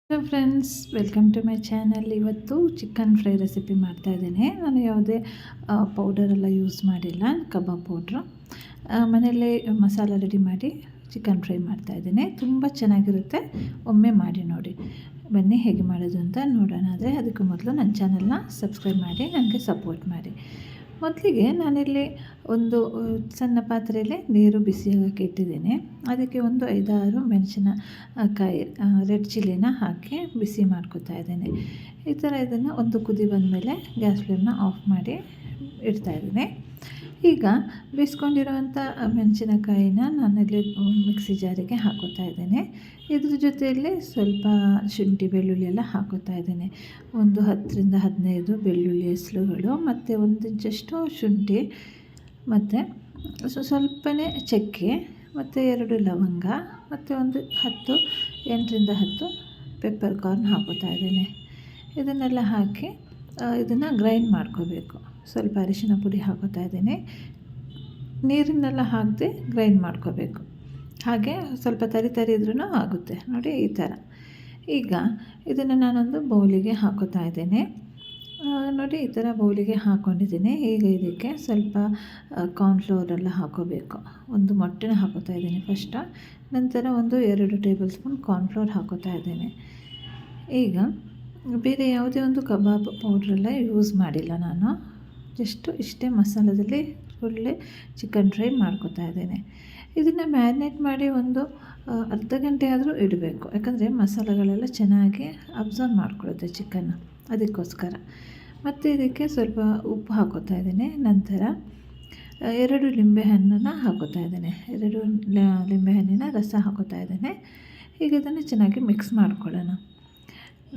Hello friends, welcome to my channel. ಇವತ್ತು chicken fry recipe ಮಾಡ್ತಾಯಿದ್ದೀನಿ. ನಾನು ಯಾವುದೇ ಪೌಡರೆಲ್ಲ ಯೂಸ್ ಮಾಡಿಲ್ಲ, ಕಬಾಬ್ ಪೌಡ್ರು. ಮನೆಯಲ್ಲೇ ಮಸಾಲ ರೆಡಿ ಮಾಡಿ ಚಿಕನ್ ಫ್ರೈ ಮಾಡ್ತಾಯಿದ್ದೀನಿ. ತುಂಬ ಚೆನ್ನಾಗಿರುತ್ತೆ, ಒಮ್ಮೆ ಮಾಡಿ ನೋಡಿ. ಬನ್ನಿ ಹೇಗೆ ಮಾಡೋದು ಅಂತ ನೋಡೋಣ. ಆದರೆ ಅದಕ್ಕೂ ಮೊದಲು ನನ್ನ ಚಾನಲ್ನ ಸಬ್ಸ್ಕ್ರೈಬ್ ಮಾಡಿ ನನಗೆ ಸಪೋರ್ಟ್ ಮಾಡಿ. ಮೊದಲಿಗೆ ನಾನಿಲ್ಲಿ ಒಂದು ಸಣ್ಣ ಪಾತ್ರೆಯಲ್ಲಿ ನೀರು ಬಿಸಿಯಾಗಕ್ಕೆ ಇಟ್ಟಿದ್ದೀನಿ. ಅದಕ್ಕೆ ಒಂದು 5-6 ಮೆಣಸಿನಕಾಯಿ ರೆಡ್ ಚಿಲ್ಲಿನ ಹಾಕಿ ಬಿಸಿ ಮಾಡ್ಕೊತಾ ಇದ್ದೀನಿ. ಈ ಥರ ಇದನ್ನು ಒಂದು ಕುದಿ ಬಂದಮೇಲೆ ಗ್ಯಾಸ್ ಫ್ಲೇಮ್ನ ಆಫ್ ಮಾಡಿ ಇಡ್ತಾಯಿದ್ದೀನಿ. ಈಗ ಬೇಯಿಸ್ಕೊಂಡಿರೋವಂಥ ಮೆಣಸಿನಕಾಯಿನ ನಾನಿಲ್ಲಿ ಮಿಕ್ಸಿ ಜಾರಿಗೆ ಹಾಕೋತಾ ಇದ್ದೀನಿ. ಇದ್ರ ಜೊತೆಯಲ್ಲಿ ಸ್ವಲ್ಪ ಶುಂಠಿ ಬೆಳ್ಳುಳ್ಳಿ ಎಲ್ಲ ಹಾಕೋತಾ ಇದ್ದೀನಿ. ಒಂದು 10-15 ಬೆಳ್ಳುಳ್ಳಿ ಹೆಸರುಗಳು ಮತ್ತು 1 ಇಂಚಷ್ಟು ಶುಂಠಿ ಮತ್ತು ಸ್ವಲ್ಪನೇ ಚಕ್ಕೆ ಮತ್ತು 2 ಲವಂಗ ಮತ್ತು ಒಂದು 8-10 ಪೆಪ್ಪರ್ ಕಾರ್ನ್ ಹಾಕೋತಾ ಇದ್ದೀನಿ. ಇದನ್ನೆಲ್ಲ ಹಾಕಿ ಇದನ್ನು ಗ್ರೈಂಡ್ ಮಾಡ್ಕೋಬೇಕು. ಸ್ವಲ್ಪ ಅರಿಶಿನ ಪುಡಿ ಹಾಕೋತಾ ಇದ್ದೀನಿ. ನೀರನ್ನೆಲ್ಲ ಹಾಕದೆ ಗ್ರೈಂಡ್ ಮಾಡ್ಕೋಬೇಕು. ಹಾಗೆ ಸ್ವಲ್ಪ ತರಿ ಇದ್ರೂ ಆಗುತ್ತೆ ನೋಡಿ, ಈ ಥರ. ಈಗ ಇದನ್ನು ನಾನೊಂದು ಬೌಲಿಗೆ ಹಾಕೋತಾ ಇದ್ದೀನಿ. ನೋಡಿ, ಈ ಥರ ಬೌಲಿಗೆ ಹಾಕ್ಕೊಂಡಿದ್ದೀನಿ. ಈಗ ಇದಕ್ಕೆ ಸ್ವಲ್ಪ ಕಾರ್ನ್ಫ್ಲೋರೆಲ್ಲ ಹಾಕೋಬೇಕು. ಒಂದು ಮೊಟ್ಟೆನ ಹಾಕೋತಾ ಇದ್ದೀನಿ ಫಸ್ಟು. ನಂತರ ಒಂದು 2 ಟೇಬಲ್ ಸ್ಪೂನ್ ಕಾರ್ನ್ಫ್ಲೋರ್ ಹಾಕೋತಾ ಇದ್ದೀನಿ. ಈಗ ಬೇರೆ ಯಾವುದೇ ಒಂದು ಕಬಾಬ್ ಪೌಡ್ರೆಲ್ಲ ಯೂಸ್ ಮಾಡಿಲ್ಲ ನಾನು. ಜಸ್ಟು ಇಷ್ಟೇ ಮಸಾಲದಲ್ಲಿ ಒಳ್ಳೆ ಚಿಕನ್ ಫ್ರೈ ಮಾಡ್ಕೊತಾ ಇದ್ದೇನೆ. ಇದನ್ನು ಮ್ಯಾರಿನೇಟ್ ಮಾಡಿ ಒಂದು ಅರ್ಧ ಗಂಟೆ ಆದರೂ ಇಡಬೇಕು. ಯಾಕಂದರೆ ಮಸಾಲೆಗಳೆಲ್ಲ ಚೆನ್ನಾಗಿ ಅಬ್ಸರ್ವ್ ಮಾಡ್ಕೊಳ್ಳುತ್ತೆ ಚಿಕನ್, ಅದಕ್ಕೋಸ್ಕರ. ಮತ್ತು ಇದಕ್ಕೆ ಸ್ವಲ್ಪ ಉಪ್ಪು ಹಾಕೋತಾ ಇದ್ದೀನಿ. ನಂತರ 2 ಲಿಂಬೆಹಣ್ಣನ್ನು ಹಾಕೋತಾ ಇದ್ದೇನೆ. 2 ಲಿಂಬೆಹಣ್ಣಿನ ರಸ ಹಾಕೋತಾ ಇದ್ದೇನೆ. ಈಗ ಇದನ್ನು ಚೆನ್ನಾಗಿ ಮಿಕ್ಸ್ ಮಾಡ್ಕೊಳ್ಳೋಣ.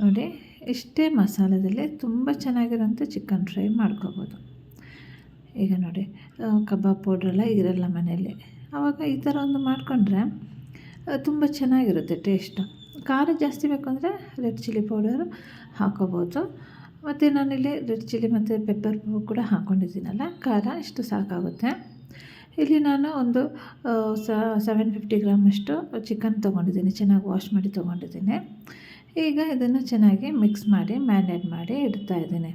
ನೋಡಿ, ಇಷ್ಟೇ ಮಸಾಲದಲ್ಲಿ ತುಂಬ ಚೆನ್ನಾಗಿರೋಂಥ ಚಿಕನ್ ಫ್ರೈ ಮಾಡ್ಕೋಬೋದು. ಈಗ ನೋಡಿ, ಕಬಾಬ್ ಪೌಡ್ರೆಲ್ಲ ಇರಲ್ಲ ಮನೆಯಲ್ಲಿ. ಆವಾಗ ಈ ಥರ ಒಂದು ಮಾಡಿಕೊಂಡ್ರೆ ತುಂಬ ಚೆನ್ನಾಗಿರುತ್ತೆ ಟೇಸ್ಟು. ಖಾರ ಜಾಸ್ತಿ ಬೇಕು ಅಂದರೆ ರೆಡ್ ಚಿಲ್ಲಿ ಪೌಡರು ಹಾಕೋಬೋದು. ಮತ್ತು ನಾನಿಲ್ಲಿ ರೆಡ್ ಚಿಲ್ಲಿ ಮತ್ತು ಪೆಪ್ಪರ್ ಕೂಡ ಹಾಕ್ಕೊಂಡಿದ್ದೀನಲ್ಲ, ಖಾರ ಇಷ್ಟು ಸಾಕಾಗುತ್ತೆ. ಇಲ್ಲಿ ನಾನು ಒಂದು 750 ಗ್ರಾಮಷ್ಟು ಚಿಕನ್ ತೊಗೊಂಡಿದ್ದೀನಿ. ಚೆನ್ನಾಗಿ ವಾಶ್ ಮಾಡಿ ತೊಗೊಂಡಿದ್ದೀನಿ. ಈಗ ಇದನ್ನು ಚೆನ್ನಾಗಿ ಮಿಕ್ಸ್ ಮಾಡಿ ಮ್ಯಾರಿನೇಟ್ ಮಾಡಿ ಇಡ್ತಾಯಿದ್ದೀನಿ.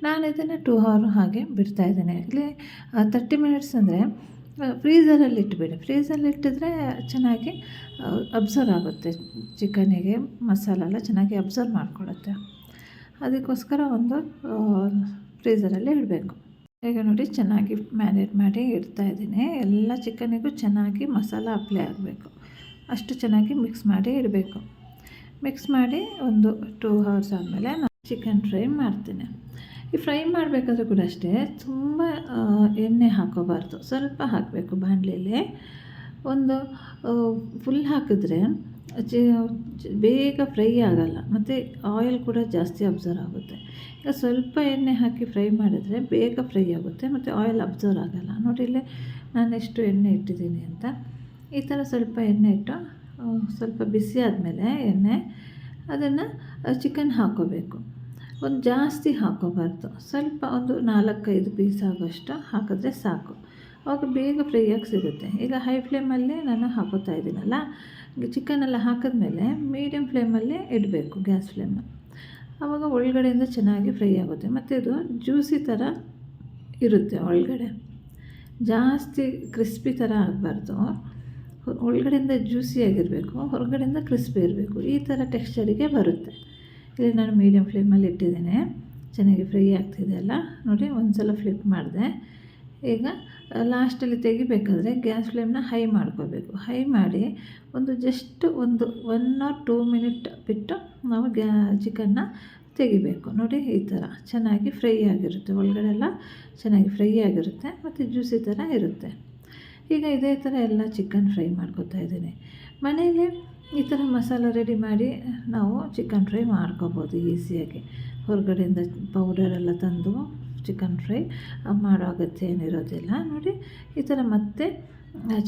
ನಾನು ಇದನ್ನು 2 ಅವರ್ ಹಾಗೆ ಬಿಡ್ತಾಯಿದ್ದೀನಿ. ಇಲ್ಲಿ 30 ಮಿನಿಟ್ಸ್ ಅಂದರೆ ಫ್ರೀಝರಲ್ಲಿ ಇಟ್ಬಿಡಿ. ಫ್ರೀಝಲ್ಲಿ ಇಟ್ಟಿದ್ರೆ ಚೆನ್ನಾಗಿ ಅಬ್ಸರ್ವ್ ಆಗುತ್ತೆ, ಚಿಕನಿಗೆ ಮಸಾಲೆಲ್ಲ ಚೆನ್ನಾಗಿ ಅಬ್ಸರ್ವ್ ಮಾಡ್ಕೊಳ್ಳುತ್ತೆ. ಅದಕ್ಕೋಸ್ಕರ ಒಂದು ಫ್ರೀಝರಲ್ಲಿ ಇಡಬೇಕು. ಈಗ ನೋಡಿ, ಚೆನ್ನಾಗಿ ಮ್ಯಾರಿನೇಟ್ ಮಾಡಿ ಇಡ್ತಾಯಿದ್ದೀನಿ. ಎಲ್ಲ ಚಿಕನಿಗೂ ಚೆನ್ನಾಗಿ ಮಸಾಲ ಅಪ್ಲೈ ಆಗಬೇಕು. ಅಷ್ಟು ಚೆನ್ನಾಗಿ ಮಿಕ್ಸ್ ಮಾಡಿ ಇಡಬೇಕು. ಮಿಕ್ಸ್ ಮಾಡಿ ಒಂದು 2 ಅವರ್ಸ್ ಆದಮೇಲೆ ನಾನು ಚಿಕನ್ ಫ್ರೈ ಮಾಡ್ತೀನಿ. ಈ ಫ್ರೈ ಮಾಡಬೇಕಾದ್ರೂ ಕೂಡ ಅಷ್ಟೇ, ತುಂಬ ಎಣ್ಣೆ ಹಾಕೋಬಾರ್ದು, ಸ್ವಲ್ಪ ಹಾಕಬೇಕು ಬಾಣಲೆಯಲ್ಲಿ. ಒಂದು ಫುಲ್ ಹಾಕಿದ್ರೆ ಬೇಗ ಫ್ರೈ ಆಗೋಲ್ಲ, ಮತ್ತು ಆಯಿಲ್ ಕೂಡ ಜಾಸ್ತಿ ಅಬ್ಸರ್ವ್ ಆಗುತ್ತೆ. ಈಗ ಸ್ವಲ್ಪ ಎಣ್ಣೆ ಹಾಕಿ ಫ್ರೈ ಮಾಡಿದ್ರೆ ಬೇಗ ಫ್ರೈ ಆಗುತ್ತೆ ಮತ್ತು ಆಯಿಲ್ ಅಬ್ಸರ್ವ್ ಆಗೋಲ್ಲ. ನೋಡಿ ಇಲ್ಲಿ ನಾನು ಎಷ್ಟು ಎಣ್ಣೆ ಇಟ್ಟಿದ್ದೀನಿ ಅಂತ. ಈ ಥರ ಸ್ವಲ್ಪ ಎಣ್ಣೆ ಇಟ್ಟು ಸ್ವಲ್ಪ ಬಿಸಿ ಆದಮೇಲೆ ಎಣ್ಣೆ ಅದನ್ನು ಚಿಕನ್ ಹಾಕ್ಕೋಬೇಕು. ಒಂದು ಜಾಸ್ತಿ ಹಾಕ್ಕೋಬಾರ್ದು, ಸ್ವಲ್ಪ ಒಂದು 4-5 ಪೀಸ್ ಆಗೋಷ್ಟು ಹಾಕಿದ್ರೆ ಸಾಕು. ಆವಾಗ ಬೇಗ ಫ್ರೈಯಾಗಿ ಸಿಗುತ್ತೆ. ಈಗ ಹೈ ಫ್ಲೇಮಲ್ಲಿ ನಾನು ಹಾಕೋತಾ ಇದ್ದೀನಲ್ಲ, ಚಿಕನೆಲ್ಲ ಹಾಕಿದ್ಮೇಲೆ ಮೀಡಿಯಮ್ ಫ್ಲೇಮಲ್ಲಿ ಇಡಬೇಕು ಗ್ಯಾಸ್ ಫ್ಲೇಮ್ನ. ಆವಾಗ ಒಳಗಡೆಯಿಂದ ಚೆನ್ನಾಗಿ ಫ್ರೈ ಆಗುತ್ತೆ. ಮತ್ತು ಇದು ಜ್ಯೂಸಿ ಥರ ಇರುತ್ತೆ ಒಳಗಡೆ, ಜಾಸ್ತಿ ಕ್ರಿಸ್ಪಿ ಥರ ಆಗಬಾರ್ದು. ಒಳಗಡೆಯಿಂದ ಜ್ಯೂಸಿಯಾಗಿರಬೇಕು, ಹೊರಗಡೆಯಿಂದ ಕ್ರಿಸ್ಪಿ ಇರಬೇಕು. ಈ ಥರ ಟೆಕ್ಸ್ಚರಿಗೆ ಬರುತ್ತೆ. ಇಲ್ಲಿ ನಾನು ಮೀಡಿಯಮ್ ಫ್ಲೇಮಲ್ಲಿ ಇಟ್ಟಿದ್ದೇನೆ. ಚೆನ್ನಾಗಿ ಫ್ರೈ ಆಗ್ತಿದೆ ಅಲ್ಲ ನೋಡಿ, ಒಂದು ಸಲ ಫ್ಲಿಪ್ ಮಾಡಿದೆ. ಈಗ ಲಾಸ್ಟಲ್ಲಿ ತೆಗಿಬೇಕಾದ್ರೆ ಗ್ಯಾಸ್ ಫ್ಲೇಮ್ನ ಹೈ ಮಾಡ್ಕೋಬೇಕು. ಹೈ ಮಾಡಿ ಒಂದು ಜಸ್ಟ್ ಒಂದು 1 or 2 ಮಿನಿಟ್ ಬಿಟ್ಟು ನಾವು ಚಿಕನ್ನ ತೆಗಿಬೇಕು. ನೋಡಿ, ಈ ಥರ ಚೆನ್ನಾಗಿ ಫ್ರೈ ಆಗಿರುತ್ತೆ. ಒಳಗಡೆ ಎಲ್ಲ ಚೆನ್ನಾಗಿ ಫ್ರೈ ಆಗಿರುತ್ತೆ ಮತ್ತು ಜ್ಯೂಸಿ ಥರ ಇರುತ್ತೆ. ಈಗ ಇದೇ ಥರ ಎಲ್ಲ ಚಿಕನ್ ಫ್ರೈ ಮಾಡ್ಕೊತಾ ಇದ್ದೀನಿ. ಮನೆಯಲ್ಲೇ ಈ ಥರ ಮಸಾಲ ರೆಡಿ ಮಾಡಿ ನಾವು ಚಿಕನ್ ಫ್ರೈ ಮಾಡ್ಕೋಬೋದು ಈಸಿಯಾಗಿ. ಹೊರಗಡೆಯಿಂದ ಪೌಡರೆಲ್ಲ ತಂದು ಚಿಕನ್ ಫ್ರೈ ಮಾಡೋ ಅಗತ್ಯ ಏನಿರೋದಿಲ್ಲ. ನೋಡಿ, ಈ ಥರ ಮತ್ತೆ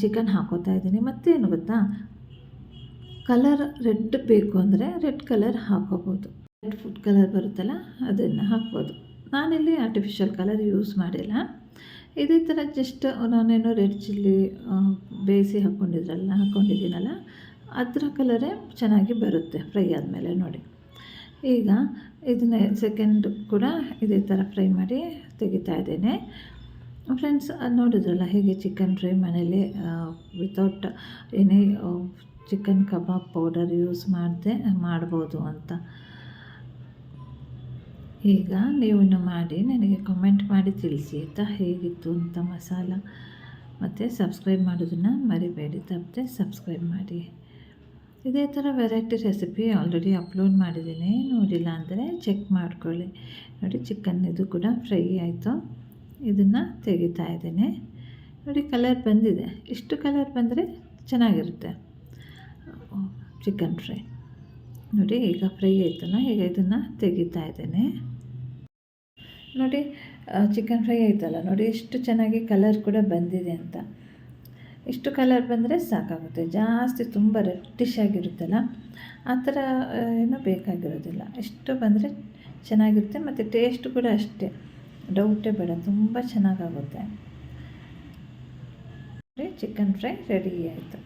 ಚಿಕನ್ ಹಾಕೋತಾ ಇದ್ದೀನಿ. ಮತ್ತೇನು ಗೊತ್ತಾ, ಕಲರ್ ರೆಡ್ ಬೇಕು ಅಂದರೆ ರೆಡ್ ಕಲರ್ ಹಾಕೋಬೋದು. ರೆಡ್ ಫುಡ್ ಕಲರ್ ಬರುತ್ತಲ್ಲ, ಅದನ್ನು ಹಾಕ್ಬೋದು. ನಾನಿಲ್ಲಿ ಆರ್ಟಿಫಿಷಿಯಲ್ ಕಲರ್ ಯೂಸ್ ಮಾಡಿಲ್ಲ. ಇದೇ ಥರ ಜಸ್ಟ್ ನಾನೇನು ರೆಡ್ ಚಿಲ್ಲಿ ಬೇಯಿಸಿ ಹಾಕ್ಕೊಂಡಿದ್ದೀನಲ್ಲ, ಅದರ ಕಲರೇ ಚೆನ್ನಾಗಿ ಬರುತ್ತೆ ಫ್ರೈ ಆದಮೇಲೆ ನೋಡಿ. ಈಗ ಇದನ್ನ ಸೆಕೆಂಡ್ ಕೂಡ ಇದೇ ಥರ ಫ್ರೈ ಮಾಡಿ ತೆಗಿತಾ ಇದ್ದೇನೆ. ಫ್ರೆಂಡ್ಸ್ ನೋಡಿದ್ರಲ್ಲ ಹೇಗೆ ಚಿಕನ್ ಫ್ರೈ ಮನೇಲಿ ವಿತೌಟ್ ಏನೇ ಚಿಕನ್ ಕಬಾಬ್ ಪೌಡರ್ ಯೂಸ್ ಮಾಡದೆ ಮಾಡ್ಬೋದು ಅಂತ. ಈಗ ನೀವು ಮಾಡಿ ನನಗೆ ಕಮೆಂಟ್ ಮಾಡಿ ತಿಳಿಸಿ ಆಯಿತಾ, ಹೇಗಿತ್ತು ಅಂತ ಮಸಾಲ. ಮತ್ತು ಸಬ್ಸ್ಕ್ರೈಬ್ ಮಾಡೋದನ್ನು ಮರಿಬೇಡಿ, ತಪ್ಪದೆ ಸಬ್ಸ್ಕ್ರೈಬ್ ಮಾಡಿ. ಇದೇ ಥರ ವೆರೈಟಿ ರೆಸಿಪಿ ಆಲ್ರೆಡಿ ಅಪ್ಲೋಡ್ ಮಾಡಿದ್ದೀನಿ, ನೋಡಿಲ್ಲ ಅಂದರೆ ಚೆಕ್ ಮಾಡ್ಕೊಳ್ಳಿ. ನೋಡಿ ಚಿಕನ್ ಇದು ಕೂಡ ಫ್ರೈ ಆಯಿತು. ಇದನ್ನು ತೆಗಿತಾ ಇದ್ದೇನೆ. ನೋಡಿ ಕಲರ್ ಬಂದಿದೆ. ಇಷ್ಟು ಕಲರ್ ಬಂದರೆ ಚೆನ್ನಾಗಿರುತ್ತೆ ಚಿಕನ್ ಫ್ರೈ. ನೋಡಿ ಈಗ ಫ್ರೈ ಆಯ್ತಲ್ಲ, ಈಗ ಇದನ್ನು ತೆಗಿತಾ ಇದ್ದೇನೆ. ನೋಡಿ ಚಿಕನ್ ಫ್ರೈ ಆಯ್ತಲ್ಲ, ನೋಡಿ ಎಷ್ಟು ಚೆನ್ನಾಗಿ ಕಲರ್ ಕೂಡ ಬಂದಿದೆ ಅಂತ. ಇಷ್ಟು ಕಲರ್ ಬಂದರೆ ಸಾಕಾಗುತ್ತೆ. ಜಾಸ್ತಿ ತುಂಬ ರೆಡ್ಡಿಶ್ ಆಗಿರುತ್ತಲ್ಲ ಆ ಥರ ಏನೂ ಬೇಕಾಗಿರೋದಿಲ್ಲ. ಇಷ್ಟು ಬಂದರೆ ಚೆನ್ನಾಗಿರುತ್ತೆ. ಮತ್ತು ಟೇಸ್ಟ್ ಕೂಡ ಅಷ್ಟೇ, ಡೌಟೇ ಬೇಡ, ತುಂಬ ಚೆನ್ನಾಗಾಗುತ್ತೆ. ಚಿಕನ್ ಫ್ರೈ ರೆಡಿ ಆಯಿತು.